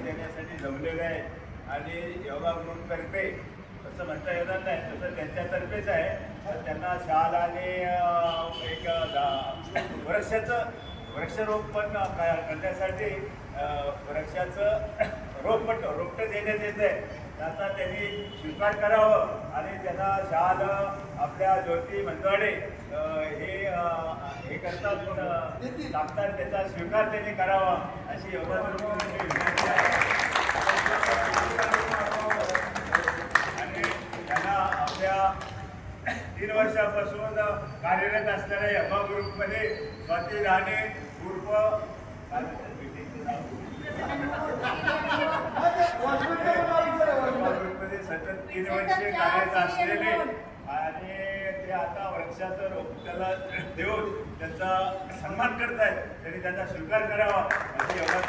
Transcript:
देण्यासाठी जमलेले आहेत आणि योगा ग्रुपतर्फे तसं म्हणता येणार नाही, तसं त्यांच्यातर्फेच आहे. तर त्यांना शाल आणि एक वृक्षारोपण करण्यासाठी वृक्षाचं रोपटं देण्यात येत आहे. त्याचा त्यांनी स्वीकार करावं आणि त्यांना शाल आपल्या ज्योती मंदवाडे हे करतात लागतात, त्याचा स्वीकार त्यांनी करावा अशी योगा विनंती आहे. आणि त्यांना आपल्या 3 वर्षापासून कार्यरत असणाऱ्या योगा ग्रुपमध्ये स्वाती राणे उर्फ ग्रुपमध्ये सतत 3 वर्षे कार्यरत असलेले आणि ते आता वृक्षाचं रोप त्याला देऊन त्यांचा सन्मान करतायत. त्यांनी त्यांचा स्वीकार करावा अशी योगा